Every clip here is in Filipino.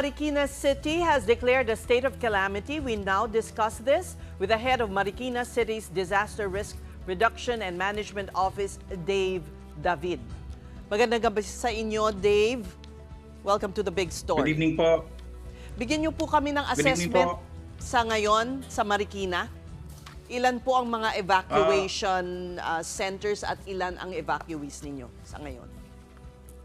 Marikina City has declared a state of calamity. We now discuss this with the head of Marikina City's Disaster Risk Reduction and Management Office, Dave David. Magandang gabi sa inyo, Dave. Welcome to the big Good story. evening po. Bigyan niyo po kami ng Good evening assessment po. sa ngayon sa Marikina. Ilan po ang mga evacuation centers at ilan ang evacuees ninyo sa ngayon?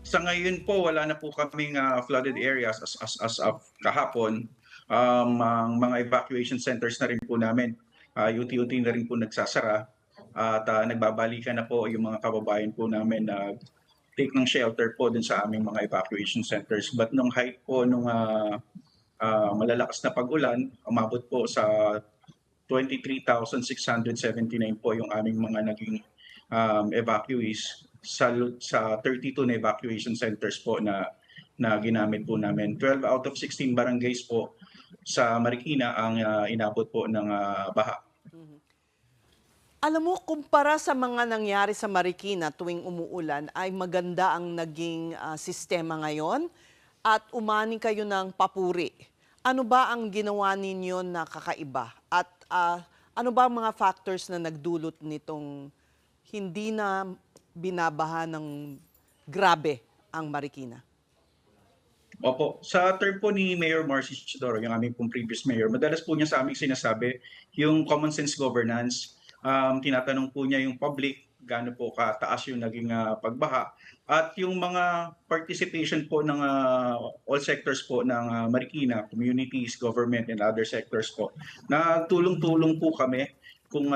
Sa ngayon po, wala na po kaming flooded areas as of kahapon. Ang mga evacuation centers na rin po namin, UT-UT na rin po nagsasara. At nagbabalikan na po yung mga kababayan po namin na take ng shelter po din sa aming mga evacuation centers. But nung height po, nung malalakas na pag-ulan, umabot po sa 23,679 po yung aming mga naging evacuees sa 32 na evacuation centers po na ginamit po namin. 12 out of 16 barangays po sa Marikina ang inabot po ng baha. Alam mo, kumpara sa mga nangyari sa Marikina tuwing umuulan, ay maganda ang naging sistema ngayon at umani kayo ng papuri. Ano ba ang ginawa ninyo na kakaiba? At ano ba ang mga factors na nagdulot nitong hindi na binabaha ng grabe ang Marikina? Opo, sa term po ni Mayor Marcy Isidoro, yung aming pong previous mayor, madalas po niya sa aming sinasabi yung common sense governance. Tinatanong po niya yung public, gaano po kataas yung naging pagbaha. At yung mga participation po ng all sectors po ng Marikina, communities, government, and other sectors po, na tulong-tulong po kami kung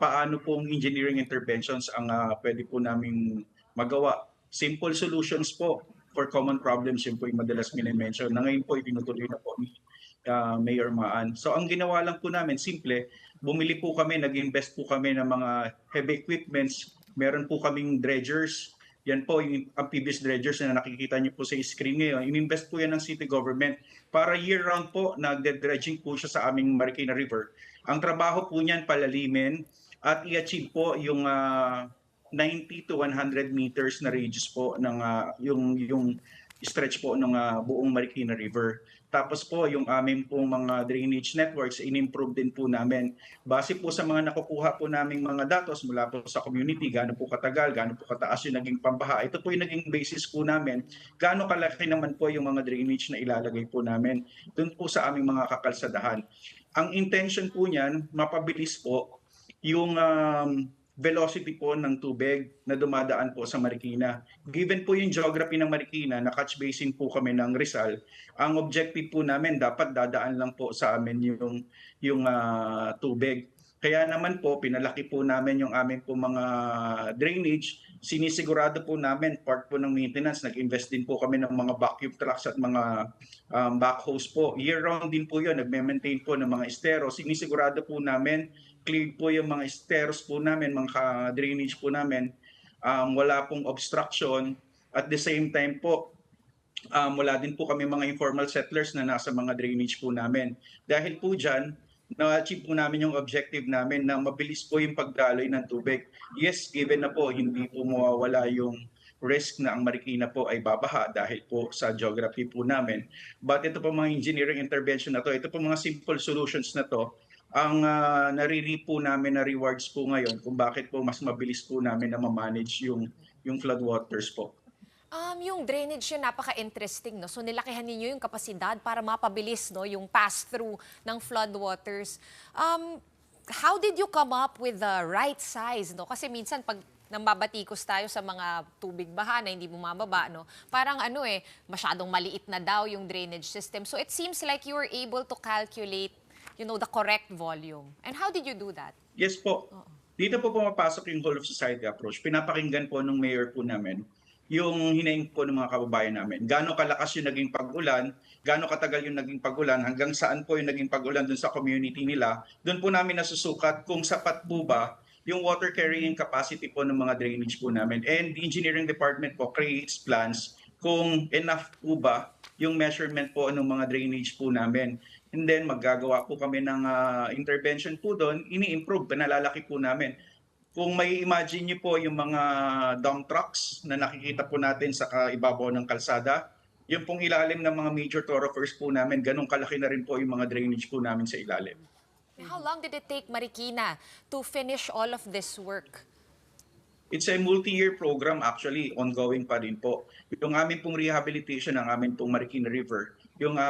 paano pong engineering interventions ang pwede po naming magawa. Simple solutions po for common problems, yun po yung madalas minimension na ngayon po itinutuloy na po ni Mayor Maan. So ang ginawa lang po namin, simple, bumili po kami, nag-invest po kami ng mga heavy equipments. Meron po kaming dredgers. Yan po yung amphibious dredgers na nakikita niyo po sa screen ngayon. Ininvest po yan ng city government para year-round po nagde-dredging po siya sa aming Marikina River. Ang trabaho po niyan palalimin at i-achieve po yung 90 to 100 meters na radius po ng yung stretch po ng buong Marikina River. Tapos po yung aming pong mga drainage networks, in-improve din po namin. Base po sa mga nakukuha po naming mga datos mula po sa community, gaano po katagal, gaano po kataas yung naging pambaha. Ito po yung naging basis po namin. Gaano kalaki naman po yung mga drainage na ilalagay po namin doon po sa aming mga kakalsadahan. Ang intention po niyan, mapabilis po yung velocity po ng tubig na dumadaan po sa Marikina. Given po yung geography ng Marikina, na catch basin po kami ng Rizal, ang objective po namin dapat dadaan lang po sa amin yung tubig. Kaya naman po, pinalaki po namin yung aming po mga drainage. Sinisigurado po namin, part po ng maintenance, nag-invest din po kami ng mga vacuum trucks at mga backhoes po. Year-round din po yun, nag-maintain po ng mga estero. Sinisigurado po namin, clear po yung mga esteros po namin, mga drainage po namin. Wala pong obstruction. At the same time po, wala din po kami mga informal settlers na nasa mga drainage po namin. Dahil po dyan, na-achieve po namin yung objective namin na mabilis po yung pagdaloy ng tubig. Yes, given na po, hindi po mawawala yung risk na ang Marikina po ay babaha dahil po sa geography po namin. But ito po mga engineering intervention na to, ito po mga simple solutions na to, ang naririnig po namin na rewards po ngayon kung bakit po mas mabilis po namin na ma-manage yung floodwaters po. Yung drainage yun, napaka-interesting, no? So nilakihan ninyo yung kapasidad para mapabilis, no, yung pass-through ng floodwaters. How did you come up with the right size, no? Kasi minsan pag nambabatikos tayo sa mga tubig baha na hindi bumababa, no? Parang masyadong maliit na daw yung drainage system. So it seems like you were able to calculate, the correct volume. And how did you do that? Yes po. Dito po pumapasok yung whole of society approach. Pinapakinggan po ng mayor po namin yung hinaing po ng mga kababayan namin. Gaano kalakas yung naging pag-ulan, gaano katagal yung naging pag-ulan, hanggang saan po yung naging pag-ulan dun sa community nila. Doon po namin nasusukat kung sapat po ba yung water carrying capacity po ng mga drainage po namin. And the engineering department po creates plans kung enough po ba yung measurement po ng mga drainage po namin. And then maggagawa po kami ng intervention po doon, ini-improve, pinalalaki po namin. Kung may imagine niyo po yung mga dump trucks na nakikita po natin sa ibabaw ng kalsada, yung pong ilalim ng mga major thoroughfares po namin, ganun kalaki na rin po yung mga drainage po namin sa ilalim. How long did it take Marikina to finish all of this work? It's a multi-year program actually, ongoing pa rin po. Yung amin pong rehabilitation ng amin pong Marikina River, yung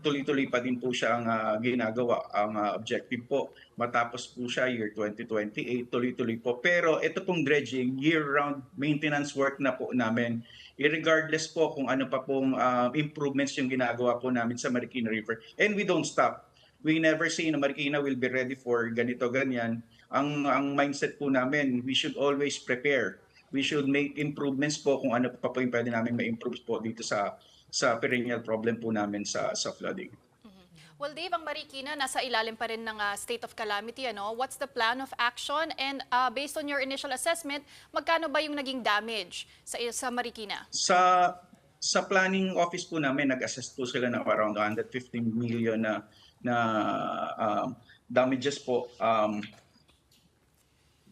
tuloy-tuloy pa din po siya ang ginagawa. Ang objective po, matapos po siya year 2028, tuloy-tuloy po. Pero ito pong dredging, year-round maintenance work na po namin. Regardless po kung ano pa pong improvements yung ginagawa po namin sa Marikina River. And we don't stop. We never say na Marikina will be ready for ganito, ganyan. Ang mindset po namin, we should always prepare. We should make improvements po kung ano pa po yung pwede namin ma-improve po dito sa perennial problem po namin sa flooding. Well, Dave, ang Marikina nasa ilalim pa rin ng state of calamity. Ano? What's the plan of action? And based on your initial assessment, magkano ba yung naging damage sa Marikina? Sa planning office po namin, nag-assess po sila ng around 115 million na damages po.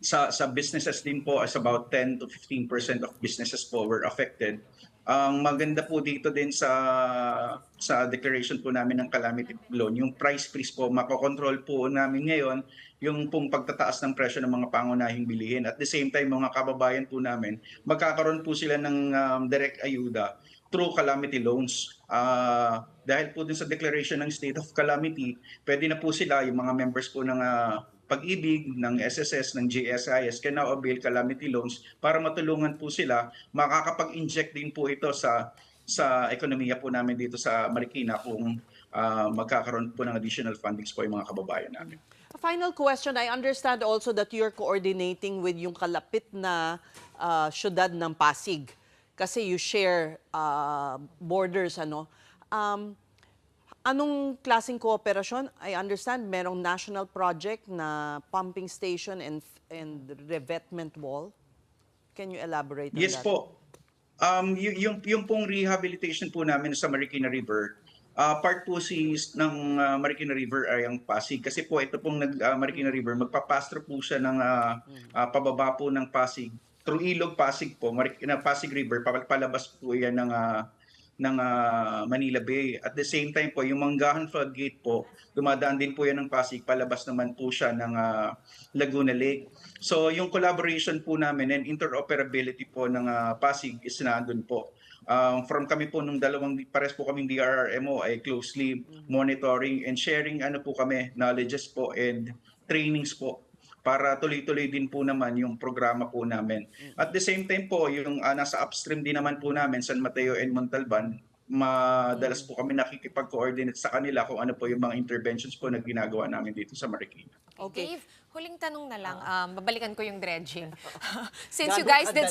Sa businesses din po, as about 10 to 15% of businesses po were affected. Ang maganda po dito din sa declaration po namin ng calamity loan, yung price freeze po, makokontrol po namin ngayon yung pong pagtataas ng presyo ng mga pangunahing bilihin. At the same time, mga kababayan po namin, magkakaroon po sila ng direct ayuda through calamity loans. Dahil po din sa declaration ng state of calamity, pwede na po sila, yung mga members po ng Pag-ibig, ng SSS, ng GSIS can now avail calamity loans para matulungan po sila. Makakapag-inject din po ito sa ekonomiya po namin dito sa Marikina kung magkakaroon po ng additional fundings po yung mga kababayan namin. A final question, I understand also that you're coordinating with yung kalapit na syudad ng Pasig kasi you share borders, ano. Anong klaseng kooperasyon? I understand merong national project na pumping station and revetment wall. Can you elaborate on Yes that? po. Yung pong rehabilitation po namin sa Marikina River, part po ng Marikina River ay ang Pasig. Kasi po ito pong Marikina River, magpapastro po siya ng pababa po ng Pasig. Through Ilog Pasig po, Pasig River, palabas po yan ng Manila Bay. At the same time po, yung Manggahan Floodgate po, dumadaan din po yan ng Pasig, palabas naman po siya ng Laguna Lake. So yung collaboration po namin and interoperability po ng Pasig is nandun po. From kami po nung pares po kaming DRRMO ay closely monitoring and sharing po kami, knowledges po and trainings po para tuloy-tuloy din po naman yung programa po namin. At the same time po, yung nasa upstream din naman po namin, San Mateo and Montalban, madalas po kami nakikipag-coordinate sa kanila kung ano po yung mga interventions po na ginagawa namin dito sa Marikina. Okay. Dave, huling tanong na lang, babalikan ko yung dredging. Since you guys did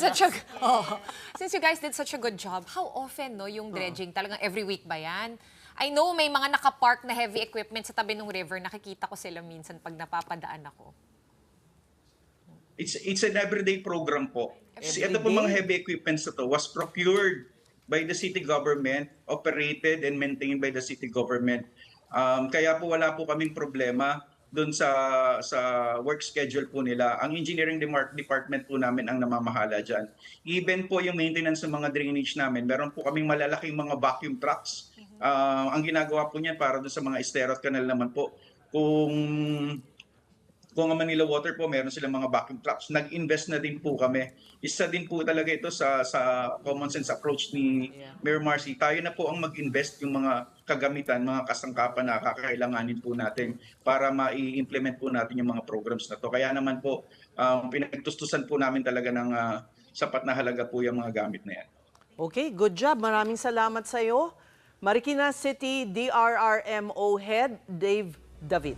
such a good job, how often yung dredging? Talagang every week ba yan? I know may mga nakapark na heavy equipment sa tabi ng river, nakikita ko sila minsan pag napapadaan ako. It's an everyday program po. Ito po Everyday? mga heavy equipments na to was procured by the city government, operated and maintained by the city government. Kaya po wala po kaming problema doon sa work schedule po nila. Ang engineering department po namin ang namamahala dyan. Even po yung maintenance ng mga drainage namin, meron po kaming malalaking mga vacuum trucks. Ang ginagawa po niyan para doon sa mga estero at kanal naman po. Kung ang Manila Water po, meron silang mga vacuum trucks. Nag-invest na din po kami. Isa din po talaga ito sa common sense approach ni Mayor Marcy. Tayo na po ang mag-invest yung mga kagamitan, mga kasangkapan na kakailanganin po natin para ma-implement po natin yung mga programs na to. Kaya naman po, pinagtustusan po namin talaga ng sapat na halaga po yung mga gamit na yan. Okay, good job. Maraming salamat sa iyo. Marikina City DRRMO Head Dave David.